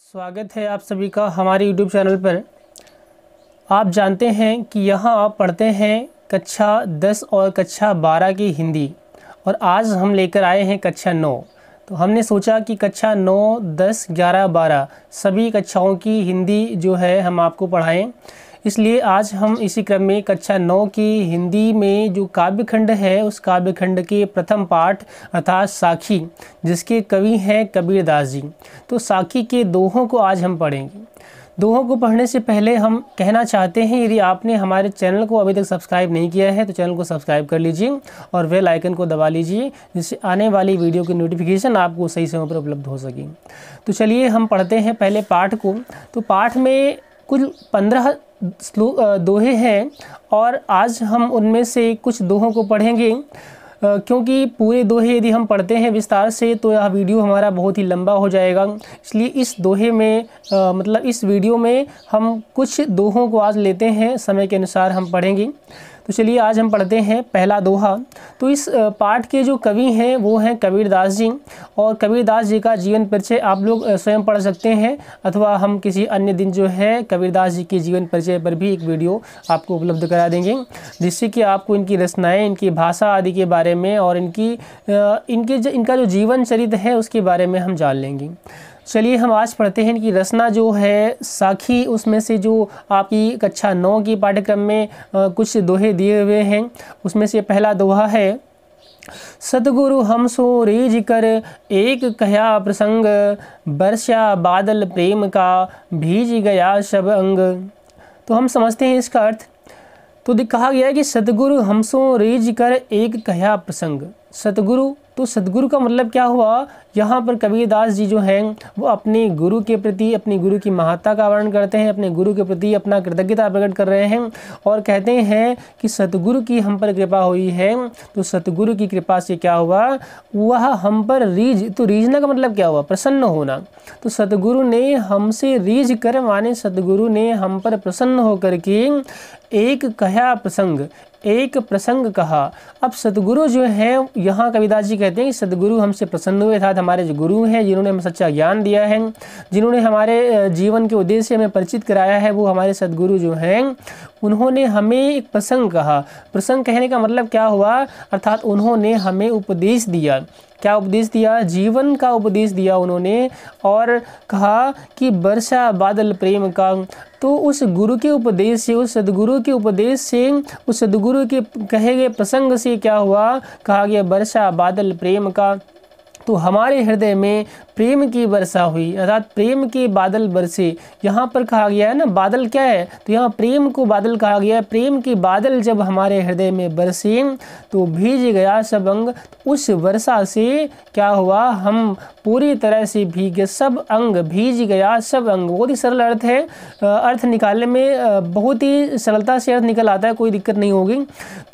स्वागत है आप सभी का हमारे YouTube चैनल पर। आप जानते हैं कि यहाँ आप पढ़ते हैं कक्षा 10 और कक्षा 12 की हिंदी, और आज हम लेकर आए हैं कक्षा 9। तो हमने सोचा कि कक्षा 9, 10, 11, 12 सभी कक्षाओं की हिंदी जो है हम आपको पढ़ाएं। इसलिए आज हम इसी क्रम में कक्षा 9 की हिंदी में जो काव्यखंड है उस काव्यखंड के प्रथम पाठ अर्थात साखी, जिसके कवि हैं कबीरदास जी, तो साखी के दोहों को आज हम पढ़ेंगे। दोहों को पढ़ने से पहले हम कहना चाहते हैं, यदि आपने हमारे चैनल को अभी तक सब्सक्राइब नहीं किया है तो चैनल को सब्सक्राइब कर लीजिए और बेल आइकन को दबा लीजिए, जिससे आने वाली वीडियो की नोटिफिकेशन आपको सही समय पर उपलब्ध हो सके। तो चलिए हम पढ़ते हैं पहले पाठ को। तो पाठ में कुल 15 दोहे हैं और आज हम उनमें से कुछ दोहों को पढ़ेंगे, क्योंकि पूरे दोहे यदि हम पढ़ते हैं विस्तार से तो यह वीडियो हमारा बहुत ही लंबा हो जाएगा। इसलिए इस दोहे में इस वीडियो में हम कुछ दोहों को आज लेते हैं, समय के अनुसार हम पढ़ेंगे। तो चलिए आज हम पढ़ते हैं पहला दोहा। तो इस पाठ के जो कवि हैं वो हैं कबीरदास जी, और कबीरदास जी का जीवन परिचय आप लोग स्वयं पढ़ सकते हैं, अथवा हम किसी अन्य दिन जो है कबीरदास जी के जीवन परिचय पर भी एक वीडियो आपको उपलब्ध करा देंगे, जिससे कि आपको इनकी रचनाएं, इनकी भाषा आदि के बारे में और इनका जो जीवन चरित्र है उसके बारे में हम जान लेंगे। चलिए हम आज पढ़ते हैं कि रचना जो है साखी, उसमें से जो आपकी कक्षा 9 की पाठ्यक्रम में कुछ दोहे दिए हुए हैं, उसमें से पहला दोहा है, सतगुरु हम सो रीझ कर एक कह्या प्रसंग, बरसा बादल प्रेम का भीज गया सब अंग। तो हम समझते हैं इसका अर्थ। तो कहा गया है कि सतगुरु हम सो रीझ कर एक कह्या प्रसंग। सतगुरु, तो सतगुरु का मतलब क्या हुआ? यहाँ पर कबीरदास जी जो हैं वो अपने गुरु के प्रति, अपनी गुरु की महत्ता का वर्णन करते हैं, अपने गुरु के प्रति अपना कृतज्ञता प्रकट कर रहे हैं और कहते हैं कि सतगुरु की हम पर कृपा हुई है। तो सतगुरु की कृपा से क्या हुआ? वह हम पर रीझ, तो रीझना का मतलब क्या हुआ? प्रसन्न होना। तो सतगुरु ने हमसे रीझ कर, माने सतगुरु ने हम पर प्रसन्न होकर के एक कह्या प्रसंग, एक प्रसंग कहा। अब सतगुरु जो है, यहाँ कबीरदास जी कहते हैं कि सतगुरु हमसे प्रसन्न हुए, अर्थात हमारे जो गुरु हैं जिन्होंने हमें सच्चा ज्ञान दिया है, जिन्होंने हमारे जीवन के उद्देश्य से हमें परिचित कराया है, वो हमारे सतगुरु जो हैं उन्होंने हमें एक प्रसंग कहा। प्रसंग कहने का मतलब क्या हुआ? अर्थात उन्होंने हमें उपदेश दिया। क्या उपदेश दिया? जीवन का उपदेश दिया उन्होंने, और कहा कि बरसा बादल प्रेम का। तो उस गुरु के उपदेश से, उस सदगुरु के उपदेश से, उस सदगुरु के कहे गए प्रसंग से क्या हुआ? कहा गया बरसा बादल प्रेम का। तो हमारे हृदय में प्रेम की वर्षा हुई, अर्थात प्रेम के बादल बरसे। यहाँ पर कहा गया है ना, बादल क्या है? तो यहाँ प्रेम को बादल कहा गया है। प्रेम के बादल जब हमारे हृदय में बरसे तो भीज गया सब अंग। उस वर्षा से क्या हुआ? हम पूरी तरह से भीगे, सब अंग भीज गया सब अंग। बहुत ही सरल अर्थ है, अर्थ निकालने में बहुत ही सरलता से अर्थ निकल आता है, कोई दिक्कत नहीं होगी।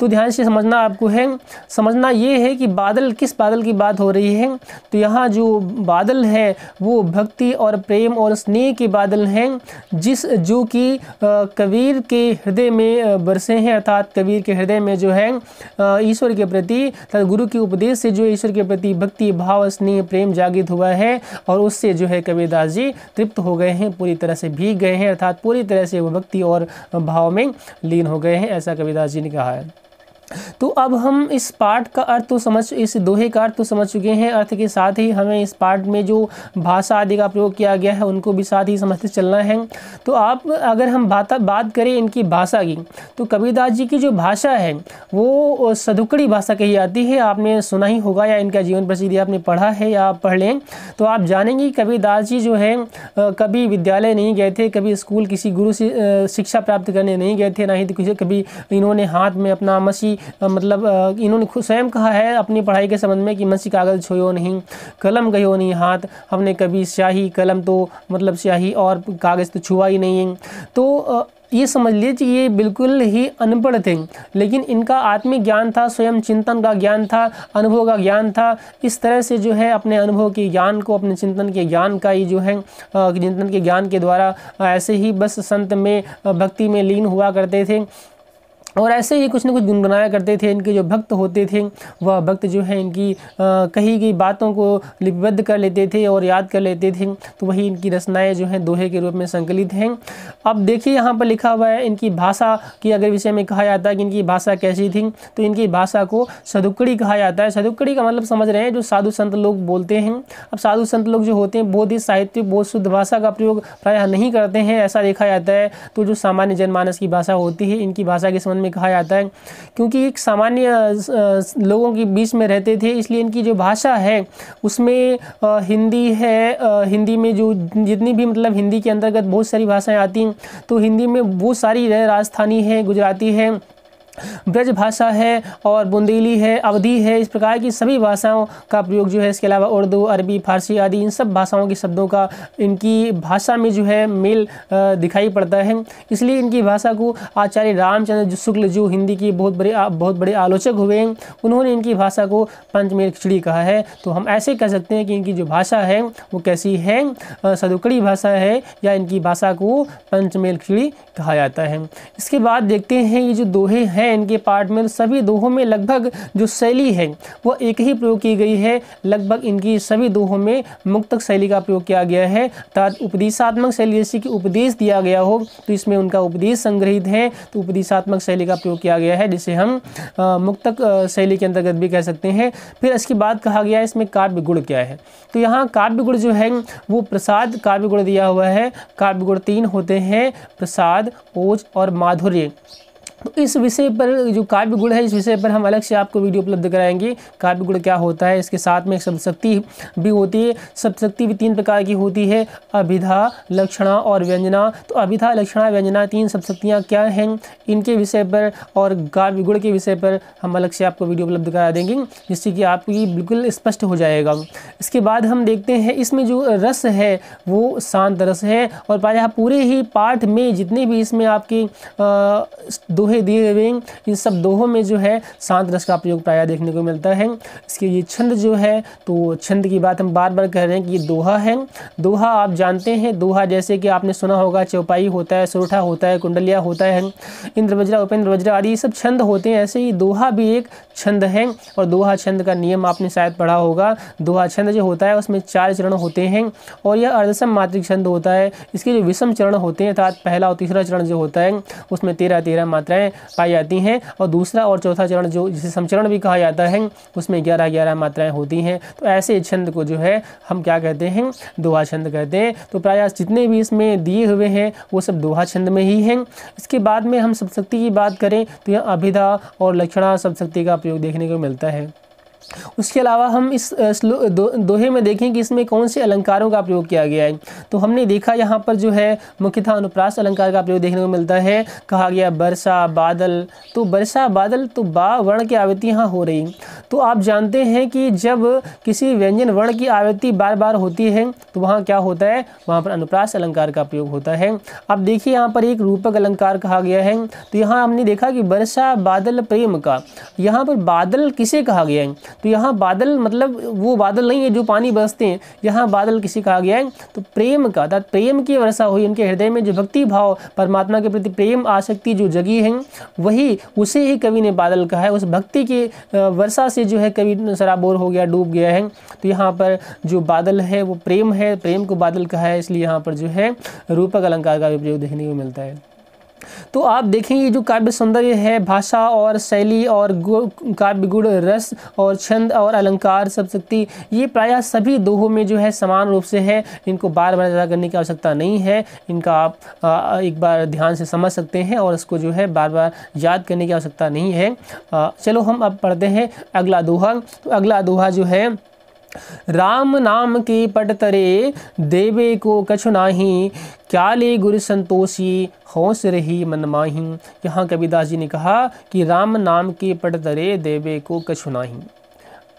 तो ध्यान से समझना आपको है। समझना ये है कि बादल, किस बादल की बात हो रही है? तो यहाँ जो बादल है वो भक्ति और प्रेम और स्नेह के बादल हैं, जो कि कबीर के हृदय में बरसे हैं, अर्थात कबीर के हृदय में जो है ईश्वर के प्रति, गुरु के उपदेश से जो ईश्वर के प्रति भक्ति भाव स्नेह प्रेम जागृत हुआ है, और उससे जो है कबीरदास जी तृप्त हो गए हैं, पूरी तरह से भीग गए हैं, अर्थात पूरी तरह से वो भक्ति और भाव में लीन हो गए हैं, ऐसा कबीरदास जी ने कहा है। तो अब हम इस पाठ का अर्थ तो इस दोहे का अर्थ तो समझ चुके हैं। अर्थ के साथ ही हमें इस पाठ में जो भाषा आदि का प्रयोग किया गया है उनको भी साथ ही समझते चलना है। तो आप अगर हम बात करें इनकी भाषा की, तो कबीरदास जी की जो भाषा है वो सदुकड़ी भाषा कही जाती है। आपने सुना ही होगा, या इनका जीवन प्रसिद्धि आपने पढ़ा है या आप पढ़ लें तो आप जानेंगे कबीरदास जी जो है कभी विद्यालय नहीं गए थे, कभी स्कूल किसी गुरु से शिक्षा प्राप्त करने नहीं गए थे, ना ही तो कभी इन्होंने हाथ में अपना मसी, इन्होंने खुद स्वयं कहा है अपनी पढ़ाई के संबंध में कि मसी कागज छुयो नहीं, कलम गयो नहीं हाथ, हमने कभी स्याही कलम तो स्याही और कागज तो छुआ ही नहीं। तो ये समझ लीजिए ये बिल्कुल ही अनपढ़ थे, लेकिन इनका आत्मिक ज्ञान था, स्वयं चिंतन का ज्ञान था, अनुभव का ज्ञान था। इस तरह से जो है अपने अनुभव के ज्ञान को, अपने चिंतन के ज्ञान का ही जो है चिंतन के ज्ञान के द्वारा ऐसे ही बस संत में भक्ति में लीन हुआ करते थे। और ऐसे ही कुछ न कुछ गुनगुनाया करते थे। इनके जो भक्त होते थे वह भक्त जो है इनकी कही गई बातों को लिपिबद्ध कर लेते थे और याद कर लेते थे, तो वही इनकी रचनाएं जो हैं दोहे के रूप में संकलित हैं। अब देखिए यहाँ पर लिखा हुआ है इनकी भाषा की अगर विषय में कहा जाता है कि इनकी भाषा कैसी थी, तो इनकी भाषा को सदुक्कड़ी कहा जाता है। सदुक्कड़ी का मतलब समझ रहे हैं, जो साधु संत लोग बोलते हैं। अब साधु संत लोग जो होते हैं बहुत ही साहित्यिक, बहुत शुद्ध भाषा का प्रयोग प्रायः नहीं करते हैं, ऐसा देखा जाता है। तो जो सामान्य जनमानस की भाषा होती है, इनकी भाषा के संबंध में कहा जाता है, क्योंकि एक सामान्य लोगों के बीच में रहते थे, इसलिए इनकी जो भाषा है उसमें हिंदी है। हिंदी में जो जितनी भी मतलब हिंदी के अंतर्गत बहुत सारी भाषाएं आती हैं, तो हिंदी में बहुत सारी राजस्थानी है, गुजराती है, ब्रज भाषा है और बुंदेली है, अवधी है, इस प्रकार की सभी भाषाओं का प्रयोग जो है, इसके अलावा उर्दू, अरबी, फारसी आदि इन सब भाषाओं के शब्दों का इनकी भाषा में जो है मेल दिखाई पड़ता है। इसलिए इनकी भाषा को आचार्य रामचंद्र शुक्ल जो हिंदी के बहुत बड़े आलोचक हुए हैं, उन्होंने इनकी भाषा को पंचमेल खिचड़ी कहा है। तो हम ऐसे कह सकते हैं कि इनकी जो भाषा है वो कैसी है, सदुक्कड़ी भाषा है, या इनकी भाषा को पंचमेल खिचड़ी कहा जाता है। इसके बाद देखते हैं ये जो दोहे हैं इनके पाठ में, सभी दोहों में लगभग जो शैली है वो एक ही प्रयोग की गई है। लगभग इनकी सभी दोहों में मुक्तक शैली का प्रयोग किया गया है, अर्थात उपदेशात्मक शैली, जैसे कि उपदेश दिया गया हो तो इसमें उनका उपदेश संग्रहित है, तो उपदेशात्मक शैली का प्रयोग किया गया है, जिसे हम मुक्तक शैली के अंतर्गत भी कह सकते हैं। फिर इसके बाद कहा गया है इसमें काव्य गुण क्या है, तो यहाँ काव्य गुण जो है वो प्रसाद काव्य गुण दिया हुआ है। काव्य गुण 3 होते हैं, प्रसाद, ओज और माधुर्य। तो इस विषय पर जो काव्य गुण है, इस विषय पर हम अलग से आपको वीडियो उपलब्ध कराएंगे। काव्य गुण क्या होता है, इसके साथ में शब्द शक्ति भी होती है। शब्द शक्ति भी 3 प्रकार की होती है, अभिधा, लक्षणा और व्यंजना। तो अभिधा, लक्षणा, व्यंजना 3 शब्द शक्तियाँ क्या हैं, इनके विषय पर और काव्य गुण के विषय पर हम अलग से आपको वीडियो उपलब्ध करा देंगे, जिससे कि आपको ये बिल्कुल स्पष्ट हो जाएगा। इसके बाद हम देखते हैं इसमें जो रस है वो शांत रस है, और प्रायः पूरे ही पाठ में जितने भी इसमें आपके दोहे दिए हुए इन सब दोहों में जो है शांत रस का प्रयोग प्रायः देखने को मिलता है। इसके ये छंद जो है, तो छंद की बात हम बार बार कह रहे हैं कि ये दोहा है। दोहा आप जानते हैं, दोहा जैसे कि आपने सुना होगा, चौपाई होता है, सोरठा होता है, कुंडलिया होता है, इंद्र वज्रा, उपेंद्र वज्रा आदि सब छंद होते हैं। ऐसे ही दोहा भी एक छंद है, और दोहा छंद का नियम आपने शायद पढ़ा होगा। दोहा छंद जो होता है उसमें 4 चरण होते हैं, और यह अर्धसम मात्रिक छंद होता है। इसके जो विषम चरण होते हैं, अर्थात पहला और तीसरा चरण जो होता है उसमें 13 मात्राएं पाई जाती हैं, और दूसरा और चौथा चरण जो जिसे समचरण भी कहा जाता है उसमें 11 मात्राएं होती हैं। तो ऐसे छंद को जो है हम क्या कहते हैं, दोहा छंद कहते हैं। तो प्रायः जितने भी इसमें दिए हुए हैं वो सब दोहा छंद में ही हैं। इसके बाद में हम शब्द शक्ति की बात करें तो यह अभिधा और लक्षणा शब्द शक्ति का प्रयोग देखने को मिलता है। उसके अलावा हम इस दोहे में देखें कि इसमें कौन से अलंकारों का प्रयोग किया गया है। तो हमने देखा यहाँ पर जो है मुख्यतः अनुप्रास अलंकार का प्रयोग देखने को मिलता है। कहा गया वर्षा बादल, तो वर्षा बादल, तो बा वर्ण की आवृत्ति यहाँ हो रही। तो आप जानते हैं कि जब किसी व्यंजन वर्ण की आवृत्ति बार बार होती है तो वहाँ क्या होता है, वहाँ पर अनुप्रास अलंकार का प्रयोग होता है। अब देखिए यहाँ पर एक रूपक अलंकार कहा गया है। तो यहाँ हमने देखा कि वर्षा बादल प्रेम का, यहाँ पर बादल किसे कहा गया है, तो यहाँ बादल मतलब वो बादल नहीं है जो पानी बरसते हैं, यहाँ बादल किसी कहा गया है तो प्रेम का, अर्थात प्रेम की वर्षा हुई। उनके हृदय में जो भक्ति भाव, परमात्मा के प्रति प्रेम आसक्ति जो जगी है, वही उसे ही कवि ने बादल कहा है। उस भक्ति के वर्षा से जो है कवि सराबोर हो गया, डूब गया है। तो यहाँ पर जो बादल है वो प्रेम है, प्रेम को बादल कहा है, इसलिए यहाँ पर जो है रूपक अलंकार का भी प्रयोग देखने को मिलता है। तो आप देखें ये जो काव्य सौंदर्य है, भाषा और शैली और काव्य गुण, रस और छंद और अलंकार, शब्द शक्ति, ये प्रायः सभी दोहों में जो है समान रूप से है। इनको बार बार याद करने की आवश्यकता नहीं है, इनका आप एक बार ध्यान से समझ सकते हैं और इसको जो है बार बार याद करने की आवश्यकता नहीं है। चलो हम अब पढ़ते हैं अगला दोहा। तो अगला दोहा जो है, राम नाम के पट तरे देवे को कछु नाही, क्या ले गुरु संतोषी होश रही मन माही। यहाँ कबीरदास जी ने कहा कि राम नाम के पट तरे देवे को कछु नाही,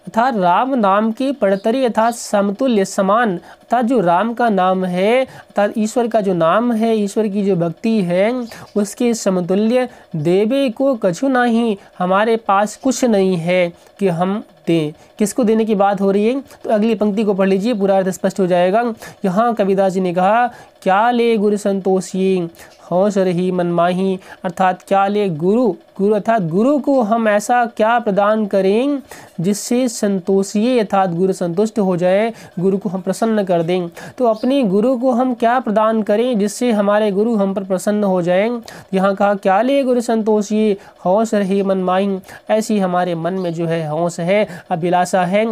अर्थात राम नाम के पड़तरी अर्थात समतुल्य समान अर्थात जो राम का नाम है, अर्थात ईश्वर का जो नाम है, ईश्वर की जो भक्ति है, उसके समतुल्य देवे को कछु नहीं, हमारे पास कुछ नहीं है कि हम दें। किसको देने की बात हो रही है? तो अगली पंक्ति को पढ़ लीजिए, पूरा अर्थ स्पष्ट हो जाएगा। यहाँ कबीरदास जी ने कहा, क्या ले गुरु संतोषी हौस रही मन माही, अर्थात क्या ले गुरु, गुरु अर्थात गुरु को हम ऐसा क्या प्रदान करें जिससे संतोषिए, अर्थात गुरु संतुष्ट हो जाए, गुरु को हम प्रसन्न कर दें। तो अपने गुरु को हम क्या प्रदान करें जिससे हमारे गुरु हम पर प्रसन्न हो जाएं। यहाँ कहा, क्या ले गुरु संतोषिए हौस रही मन माही, ऐसी हमारे मन में जो है हौस है, अभिलाषा है,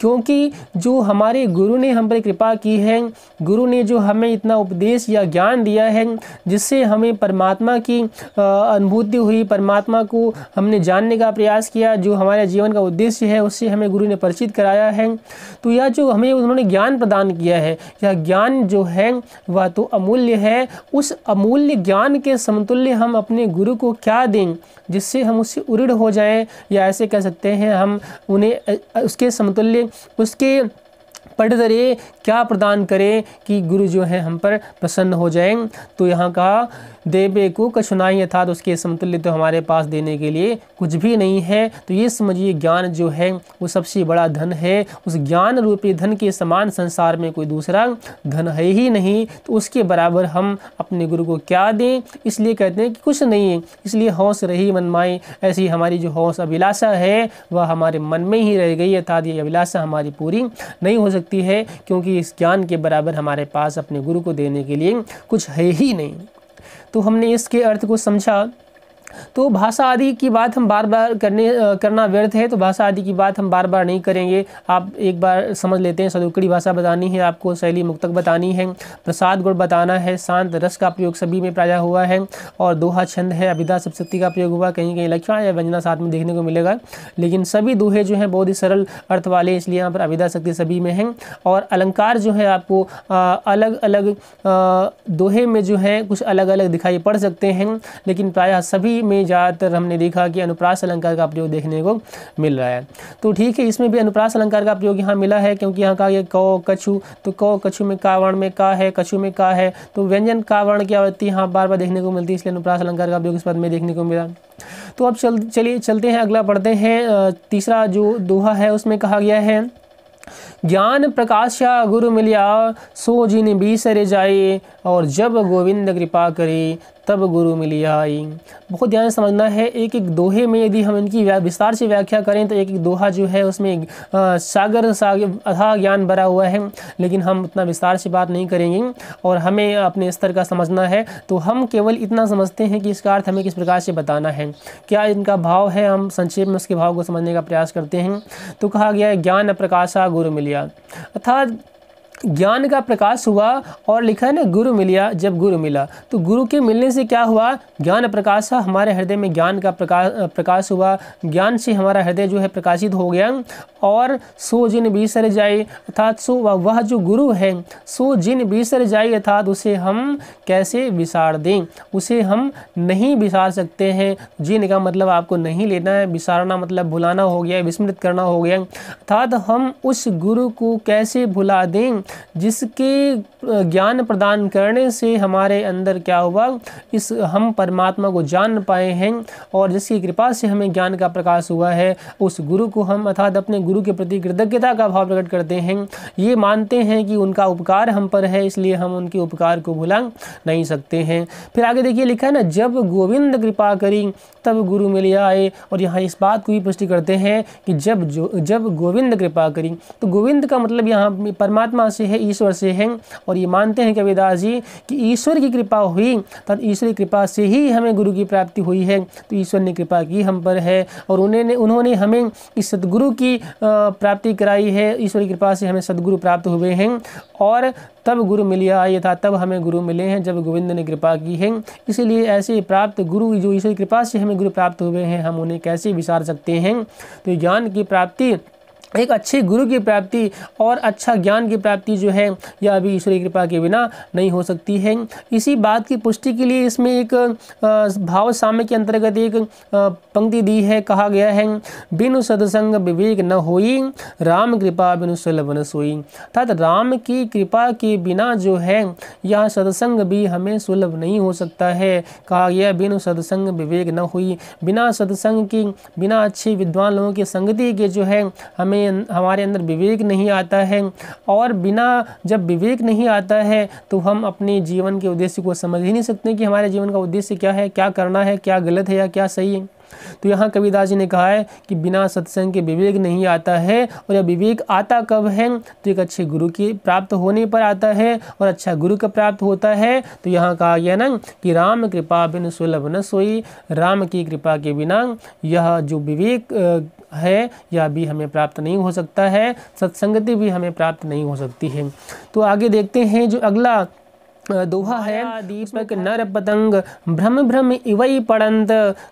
क्योंकि जो हमारे गुरु ने हम पर कृपा की है, गुरु ने जो हमें इतना उपदेश या ज्ञान दिया है जिससे हमें परमात्मा की अनुभूति हुई, परमात्मा को हमने जानने का प्रयास किया, जो हमारे जीवन का उद्देश्य है उससे हमें गुरु ने परिचित कराया है। तो यह जो हमें उन्होंने ज्ञान प्रदान किया है, यह ज्ञान जो है वह तो अमूल्य है। उस अमूल्य ज्ञान के समतुल्य हम अपने गुरु को क्या दें जिससे हम उससे उऋण हो जाएं, या ऐसे कह सकते हैं हम उन्हें उसके समतुल्य, उसके पढ़ क्या प्रदान करें कि गुरु जो है हम पर प्रसन्न हो जाएं। तो यहाँ कहा, देवे को कछुनाई, अर्थात उसके समतुल्य तो हमारे पास देने के लिए कुछ भी नहीं है। तो ये समझिए, ज्ञान जो है वो सबसे बड़ा धन है। उस ज्ञान रूपी धन के समान संसार में कोई दूसरा धन है ही नहीं। तो उसके बराबर हम अपने गुरु को क्या दें? इसलिए कहते हैं कि कुछ नहीं है। इसलिए हौस रही मन माई, ऐसी हमारी जो हौस अभिलाषा है वह हमारे मन में ही रह गई, अर्थात ये अभिलाषा हमारी पूरी नहीं हो सकती है, क्योंकि इस ज्ञान के बराबर हमारे पास अपने गुरु को देने के लिए कुछ है ही नहीं। तो हमने इसके अर्थ को समझा। तो भाषा आदि की बात हम बार बार करना व्यर्थ है, तो भाषा आदि की बात हम बार बार नहीं करेंगे। आप एक बार समझ लेते हैं, सदुक्कड़ी भाषा बतानी है आपको, शैली मुक्तक बतानी है, प्रसाद गुण बताना है, शांत रस का प्रयोग सभी में प्रायः हुआ है, और दोहा छंद है, अभिधा सप्तशती का प्रयोग हुआ, कहीं कहीं लक्षण या व्यंजना साथ में देखने को मिलेगा। लेकिन सभी दोहे जो हैं बहुत ही सरल अर्थ वाले, इसलिए यहाँ पर अभिधा शक्ति सभी में है। और अलंकार जो है आपको अलग अलग दोहे में जो है कुछ अलग अलग दिखाई पड़ सकते हैं, लेकिन प्रायः सभी में ज़्यादातर हमने देखा कि अनुप्रास अलंकार का प्रयोग देखने को मिल रहा है। तो ठीक है, इसमें भी अनुप्रास अलंकार का प्रयोग यहाँ मिला है, क्योंकि यहाँ कहा ये कौ कछु, तो कौ कछु में का वर्ण में का है, कछु में का है, तो व्यंजन का वर्ण की आवृत्ति यहाँ बार बार देखने को मिलती है, इसलिए अनुप्रास अलंकार का प्रयोग इस पद में देखने को मिला। तो अब चलिए चलते हैं, अगला पढ़ते हैं। तीसरा जो दोहा है उसमें कहा गया है, ज्ञान प्रकाशा गुरु मिलिया सो जिन बिसर जाए, और जब गोविंद कृपा करे तब गुरु मिलिया आई। बहुत ध्यान से समझना है। एक एक दोहे में यदि हम इनकी विस्तार से व्याख्या करें तो एक एक दोहा जो है उसमें सागर अथाह ज्ञान भरा हुआ है, लेकिन हम उतना विस्तार से बात नहीं करेंगे और हमें अपने स्तर का समझना है। तो हम केवल इतना समझते हैं कि इसका अर्थ हमें किस प्रकार से बताना है, क्या इनका भाव है, हम संक्षेप में उसके भाव को समझने का प्रयास करते हैं। तो कहा गया है, ज्ञान प्रकाशा गुरु मिलिया, अर्थात ज्ञान का प्रकाश हुआ, और लिखा है ना गुरु मिलिया, जब गुरु मिला तो गुरु के मिलने से क्या हुआ, ज्ञान प्रकाश, हमारे हृदय में ज्ञान का प्रकाश हुआ, ज्ञान से हमारा हृदय जो है प्रकाशित हो गया। और सो जिन बिसर जाए, अर्थात सो वह जो गुरु है, सो जिन बिसर जाए, अर्थात उसे हम कैसे विसार दें, उसे हम नहीं विसार सकते हैं। जिन का मतलब आपको नहीं लेना है, विसारना मतलब भुलाना हो गया, विस्मृत करना हो गया, अर्थात हम उस गुरु को कैसे भुला दें जिसके ज्ञान प्रदान करने से हमारे अंदर क्या हुआ, इस हम परमात्मा को जान पाए हैं, और जिसकी कृपा से हमें ज्ञान का प्रकाश हुआ है, उस गुरु को हम अर्थात अपने गुरु के प्रति कृतज्ञता का भाव प्रकट करते हैं। ये मानते हैं कि उनका उपकार हम पर है, इसलिए हम उनके उपकार को भुला नहीं सकते हैं। फिर आगे देखिए लिखा है ना, जब गोविंद कृपा करी तब गुरु मिलिया आए, और यहाँ इस बात को भी पुष्टि करते हैं कि जब गोविंद कृपा करी, तो गोविंद का मतलब यहाँ परमात्मा से है, ईश्वर से है। और ये मानते हैं कबीरदास जी कि ईश्वर की कृपा हुई, तब ईश्वरी कृपा से ही हमें गुरु की प्राप्ति हुई है। तो ईश्वर ने कृपा की हम पर है, और उन्होंने हमें इस सद्गुरु की प्राप्ति कराई है। ईश्वरी कृपा से हमें सद्गुरु प्राप्त हुए हैं, और तब गुरु मिलिया आए था, तब हमें गुरु मिले हैं जब गोविंद ने कृपा की है। इसीलिए ऐसे प्राप्त गुरु जो ईश्वरी कृपा से हमें गुरु प्राप्त हुए हैं, हम उन्हें कैसे विसार सकते हैं। तो ज्ञान की प्राप्ति एक अच्छे गुरु की प्राप्ति और अच्छा ज्ञान की प्राप्ति जो है यह अभी ईश्वर की कृपा के बिना नहीं हो सकती है। इसी बात की पुष्टि के लिए इसमें एक भाव साम्य के अंतर्गत एक पंक्ति दी है, कहा गया है, बिनु सत्संग विवेक न होई, राम कृपा बिनु सुलभ न सोई। अर्थात राम की कृपा के बिना जो है यह सत्संग भी हमें सुलभ नहीं हो सकता है। कहा गया बिनु सत्संग विवेक न होई, बिना सत्संग की, बिना अच्छे विद्वान लोगों की संगति के जो है हमारे अंदर विवेक नहीं आता है, और बिना जब विवेक नहीं आता है तो हम अपने जीवन के उद्देश्य को समझ ही नहीं सकते कि हमारे जीवन का उद्देश्य क्या है, क्या करना है, क्या गलत है या क्या सही है। तो यहाँ कबीरदास जी ने कहा है कि बिना सत्संग के विवेक नहीं आता है, और यह विवेक आता कब है, तो एक अच्छे गुरु की प्राप्त होने पर आता है, और अच्छा गुरु का प्राप्त होता है। तो यहाँ कहा गया ना कि राम कृपा बिन सुलभ न सोई, राम की कृपा के बिना यह जो विवेक है यह भी हमें प्राप्त नहीं हो सकता है, सत्संगति भी हमें प्राप्त नहीं हो सकती है। तो आगे देखते हैं जो अगला दोहा है, दीपक नर पतंग भ्रम भ्रम इवई पड़ंत,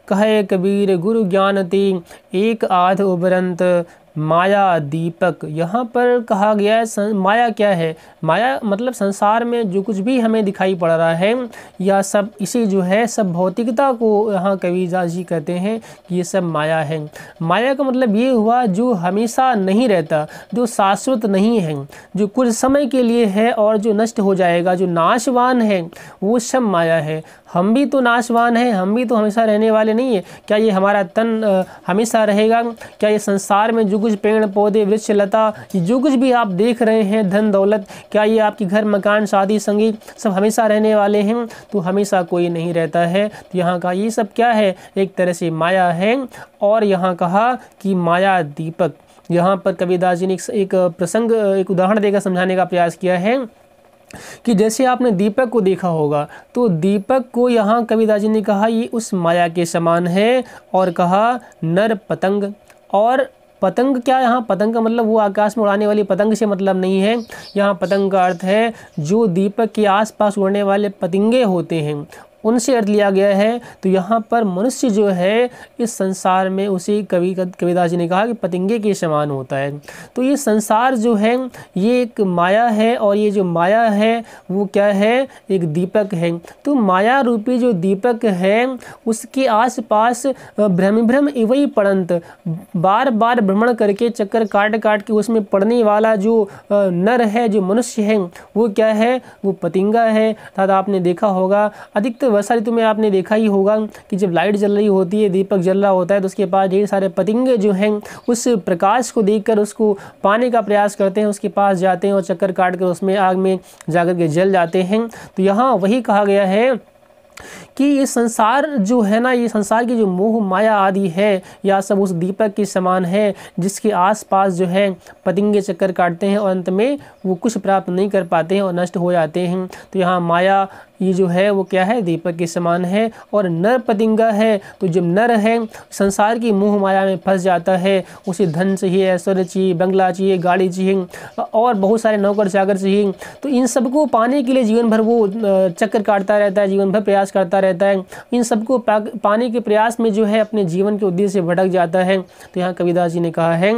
कहे कबीर गुरु ज्ञानति एक आध उबरंत, माया दीपक। यहाँ पर कहा गया है माया क्या है, माया मतलब संसार में जो कुछ भी हमें दिखाई पड़ रहा है यह सब इसी जो है सब भौतिकता को यहाँ कबीरदास जी कहते हैं कि ये सब माया है। माया का मतलब ये हुआ जो हमेशा नहीं रहता, जो शाश्वत नहीं है, जो कुछ समय के लिए है और जो नष्ट हो जाएगा, जो नाशवान है, वो सब माया है। हम भी तो नाशवान हैं, हम भी तो हमेशा रहने वाले नहीं है। क्या ये हमारा तन हमेशा रहेगा? क्या ये संसार में जो कुछ पेड़ पौधे वृक्ष लता जो कुछ भी आप देख रहे हैं, धन दौलत, क्या ये आपके घर मकान शादी संगीत सब हमेशा रहने वाले हैं? तो हमेशा कोई नहीं रहता है। तो यहाँ का ये सब क्या है, एक तरह से माया है। और यहाँ कहा कि माया दीपक, यहाँ पर कबीरदास जी ने एक प्रसंग, एक उदाहरण देकर समझाने का प्रयास किया है कि जैसे आपने दीपक को देखा होगा, तो दीपक को यहाँ कबीरदास जी ने कहा ये उस माया के समान है, और कहा नर पतंग। और पतंग क्या, यहाँ पतंग का मतलब वो आकाश में उड़ाने वाली पतंग से मतलब नहीं है। यहाँ पतंग का अर्थ है जो दीपक के आसपास उड़ने वाले पतंगे होते हैं, उनसे अर्थ लिया गया है। तो यहाँ पर मनुष्य जो है इस संसार में उसी कबीरदास जी ने कहा कि पतंगे के समान होता है। तो ये संसार जो है ये एक माया है, और ये जो माया है वो क्या है, एक दीपक है। तो माया रूपी जो दीपक है उसके आसपास भ्रम भ्रम इवई पड़ंत, बार बार भ्रमण करके चक्कर काट काट के उसमें पड़ने वाला जो नर है, जो मनुष्य है, वो क्या है, वो पतंगा है। अर्थात आपने देखा होगा अधिकतर वर्षा ऋतु में आपने देखा ही होगा कि जब लाइट जल रही होती है, दीपक जल रहा होता है, तो उसके पास ढेर सारे पतंगे जो हैं उस प्रकाश को देखकर उसको पाने का प्रयास करते हैं, उसके पास जाते हैं और चक्कर काट कर उसमें आग में जाकर के जल जाते हैं। तो यहाँ वही कहा गया है कि ये संसार जो है ना, ये संसार की जो मोह माया आदि है या सब उस दीपक के समान है जिसके आसपास जो है पतंगे चक्कर काटते हैं और अंत में वो कुछ प्राप्त नहीं कर पाते हैं और नष्ट हो जाते हैं। तो यहाँ माया ये जो है वो क्या है, दीपक के समान है। और नर पतंगा है, तो जब नर है संसार की मोह माया में फंस जाता है, उसे धन चाहिए, ऐश्वर्य चाहिए, बंगला चाहिए, गाड़ी चाहिए और बहुत सारे नौकर चाकर चाहिए। तो इन सबको पाने के लिए जीवन भर वो चक्कर काटता रहता है, जीवन भर प्रयास करता रहता है। इन सबको पाने के प्रयास में जो है अपने जीवन के उद्देश्य से भटक जाता है। तो यहाँ कबीरदास जी ने कहा है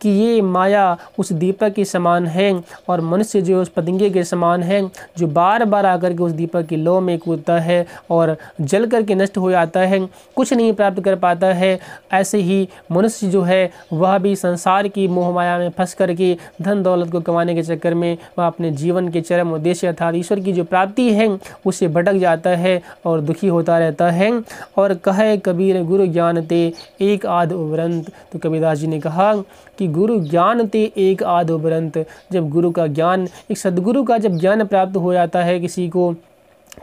कि ये माया उस दीपक के समान है, और मनुष्य जो उस पतंगे के समान है जो बार बार आकर के उस दीपक की लौ में कूदता है और जल करके नष्ट हो जाता है, कुछ नहीं प्राप्त कर पाता है। ऐसे ही मनुष्य जो है वह भी संसार की मोह माया में फंस करके धन दौलत को कमाने के चक्कर में वह अपने जीवन के चरम उद्देश्य अर्थात ईश्वर की जो प्राप्ति है उससे भटक जाता है और दुखी होता रहता है। और कहे कबीर गुरु ज्ञान ते एक आध उबरंत, तो कबीरदास जी ने कहा कि गुरु ज्ञान ते एक आध उबरंत, जब गुरु का ज्ञान, एक सद्गुरु का जब ज्ञान प्राप्त हो जाता है किसी को,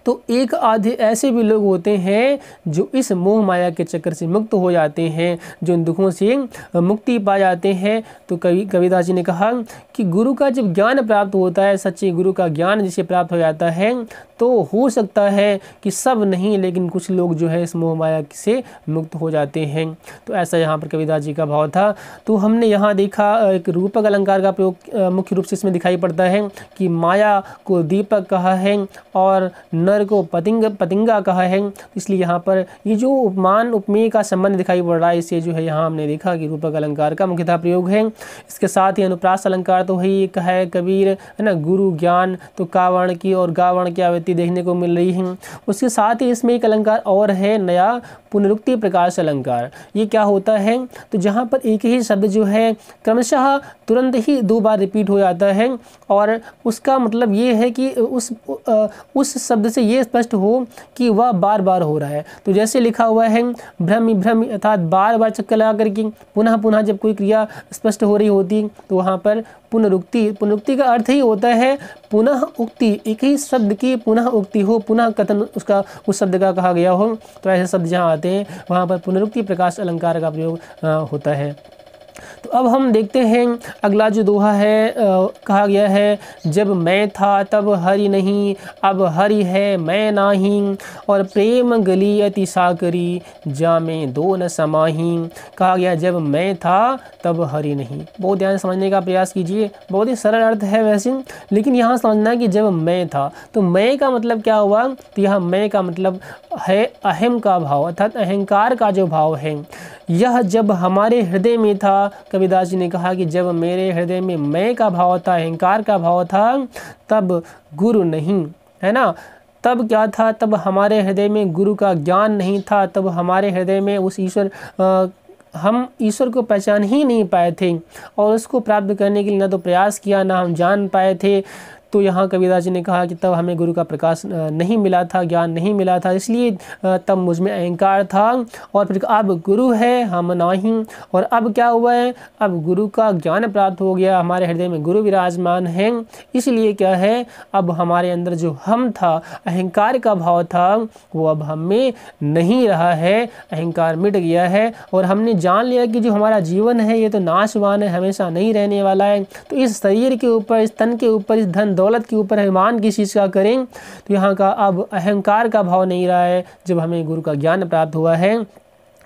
तो एक आधे ऐसे भी लोग होते हैं जो इस मोह माया के चक्कर से मुक्त हो जाते हैं, जो इन दुखों से मुक्ति पा जाते हैं। तो कबीरदास जी ने कहा कि गुरु का जब ज्ञान प्राप्त होता है, सच्चे गुरु का ज्ञान जिसे प्राप्त हो जाता है, तो हो सकता है कि सब नहीं लेकिन कुछ लोग जो है इस मोह माया से मुक्त हो जाते हैं। तो ऐसा यहाँ पर कबीरदास जी का भाव था। तो हमने यहाँ देखा एक रूपक अलंकार का प्रयोग मुख्य रूप से इसमें दिखाई पड़ता है कि माया को दीपक कहा है और नर को पतिंगा कहा है, इसलिए यहाँ पर ये जो उपमान उपमेय का संबंध दिखाई पड़ रहा है, इससे जो है यहाँ हमने देखा कि रूपक अलंकार का मुख्यतः प्रयोग है। इसके साथ ही अनुप्रास अलंकार तो है, एक है कबीर, है ना, गुरु ज्ञान, तो कावर्ण की और गावर्ण की आवृत्ति देखने को मिल रही है। उसके साथ ही इसमें एक अलंकार और है नया, पुनरुक्ति प्रकाश अलंकार। ये क्या होता है, तो जहाँ पर एक ही शब्द जो है क्रमशः तुरंत ही 2 बार रिपीट हो जाता है, और उसका मतलब ये है कि उस शब्द से ये स्पष्ट हो कि वह बार बार हो रहा है। तो जैसे लिखा हुआ है भ्रमि भ्रमि, अर्थात बार बार चक्कर लगा करके पुनः पुनः जब कोई क्रिया स्पष्ट हो रही होती तो वहाँ पर पुनरुक्ति का अर्थ ही होता है पुनः उक्ति, एक ही शब्द की पुनः उक्ति हो, पुनः कथन उसका उस शब्द का कहा गया हो। तो ऐसे शब्द जहाँ आते हैं वहाँ पर पुनरुक्ति प्रकाश अलंकार का प्रयोग होता है। तो अब हम देखते हैं अगला जो दोहा है, कहा गया है जब मैं था तब हरि नहीं, अब हरि है मैं नाही, और प्रेम गली अति साकरी, जामे दो न समाही। कहा गया जब मैं था तब हरि नहीं। बहुत ध्यान समझने का प्रयास कीजिए, बहुत ही सरल अर्थ है वैसे, लेकिन यहाँ समझना कि जब मैं था, तो मैं का मतलब क्या हुआ, तो यहाँ मैं का मतलब है अहम का भाव, अर्थात अहंकार का जो भाव है। यह जब हमारे हृदय में था, कबीरदास जी ने कहा कि जब मेरे हृदय में मैं का भाव था, अहंकार का भाव था, तब गुरु नहीं, है ना। तब क्या था, तब हमारे हृदय में गुरु का ज्ञान नहीं था, तब हमारे हृदय में उस हम ईश्वर को पहचान ही नहीं पाए थे, और उसको प्राप्त करने के लिए ना तो प्रयास किया, ना हम जान पाए थे। तो यहाँ कबीरदास जी ने कहा कि तब हमें गुरु का प्रकाश नहीं मिला था, ज्ञान नहीं मिला था, इसलिए तब मुझ में अहंकार था। और फिर अब गुरु है हम नहीं, और अब क्या हुआ है, अब गुरु का ज्ञान प्राप्त हो गया, हमारे हृदय में गुरु विराजमान है, इसलिए क्या है, अब हमारे अंदर जो हम था, अहंकार का भाव था, वो अब हम में नहीं रहा है, अहंकार मिट गया है, और हमने जान लिया कि जो हमारा जीवन है ये तो नाशवान है, हमेशा नहीं रहने वाला है। तो इस शरीर के ऊपर, इस तन के ऊपर, इस धन दौलत के ऊपर अभिमान किस चीज़ का करें, तो यहाँ का अब अहंकार का भाव नहीं रहा है जब हमें गुरु का ज्ञान प्राप्त हुआ है।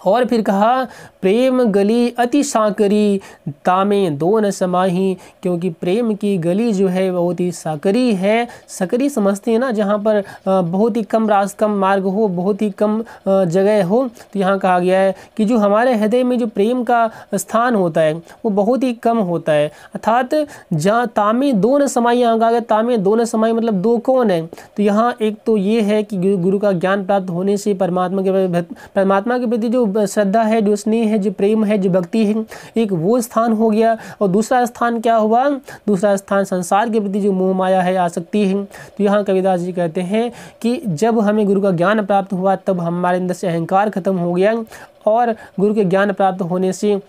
और फिर कहा प्रेम गली अति साकरी, तामे दो न समाही, क्योंकि प्रेम की गली जो है बहुत ही साकरी है। सकरी समझते हैं ना, जहाँ पर बहुत ही कम मार्ग हो, बहुत ही कम जगह हो। तो यहाँ कहा गया है कि जो हमारे हृदय में जो प्रेम का स्थान होता है वो बहुत ही कम होता है, अर्थात जहाँ तामे दो न समाही, यहाँ कहा गया तामे दो न समाही मतलब दो कौन है, तो यहाँ एक तो ये है कि गुरु का ज्ञान प्राप्त होने से परमात्मा के प्रति जो श्रद्धा है, जो स्नेह है, जो प्रेम है, जो भक्ति है, एक वो स्थान हो गया। और दूसरा स्थान क्या हुआ, दूसरा स्थान संसार के प्रति जो मोह माया है, आसक्ति है। तो यहाँ कबीरदास जी कहते हैं कि जब हमें गुरु का ज्ञान प्राप्त हुआ तब हमारे अंदर से अहंकार खत्म हो गया, और गुरु के ज्ञान प्राप्त होने से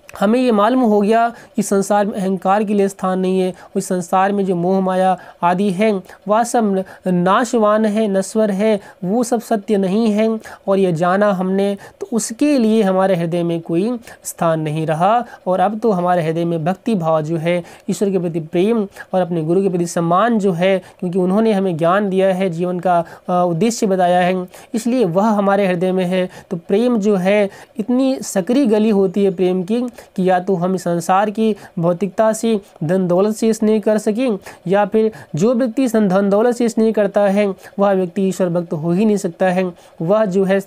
हमें ये मालूम हो गया कि संसार में अहंकार के लिए स्थान नहीं है, उस संसार में जो मोह माया आदि है वह सब नाशवान है, नश्वर है, वो सब सत्य नहीं है। और ये जाना हमने, तो उसके लिए हमारे हृदय में कोई स्थान नहीं रहा। और अब तो हमारे हृदय में भक्ति भाव जो है, ईश्वर के प्रति प्रेम और अपने गुरु के प्रति सम्मान जो है, क्योंकि उन्होंने हमें ज्ञान दिया है, जीवन का उद्देश्य बताया है, इसलिए वह हमारे हृदय में है। तो प्रेम जो है इतनी सकरी गली होती है प्रेम की, कि या तो हम संसार की भौतिकता से, धन दौलत से स्नेह कर सकें, या फिर जो व्यक्ति धन दौलत से स्नेह करता है वह व्यक्ति ईश्वर भक्त हो ही नहीं सकता है। वह जो है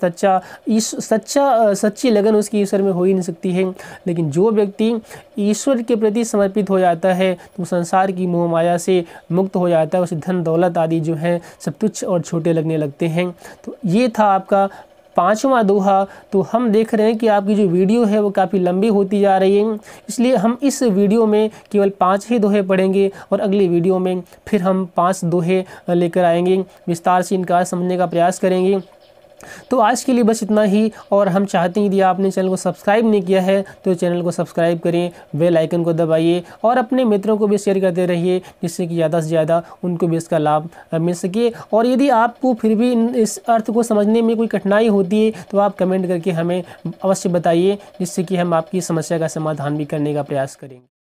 सच्ची लगन उसकी ईश्वर में हो ही नहीं सकती है। लेकिन जो व्यक्ति ईश्वर के प्रति समर्पित हो जाता है तो संसार की मोह माया से मुक्त हो जाता है, उसे धन दौलत आदि जो है सब तुच्छ और छोटे लगने लगते हैं। तो ये था आपका 5वां दोहा। तो हम देख रहे हैं कि आपकी जो वीडियो है वो काफ़ी लंबी होती जा रही है, इसलिए हम इस वीडियो में केवल 5 ही दोहे पढ़ेंगे, और अगली वीडियो में फिर हम 5 दोहे लेकर आएंगे, विस्तार से इनका समझने का प्रयास करेंगे। तो आज के लिए बस इतना ही, और हम चाहते हैं यदि आपने चैनल को सब्सक्राइब नहीं किया है तो चैनल को सब्सक्राइब करें, बेल आइकन को दबाइए, और अपने मित्रों को भी शेयर करते रहिए, जिससे कि ज़्यादा से ज़्यादा उनको भी इसका लाभ मिल सके। और यदि आपको फिर भी इस अर्थ को समझने में कोई कठिनाई होती है तो आप कमेंट करके हमें अवश्य बताइए, जिससे कि हम आपकी समस्या का समाधान भी करने का प्रयास करेंगे।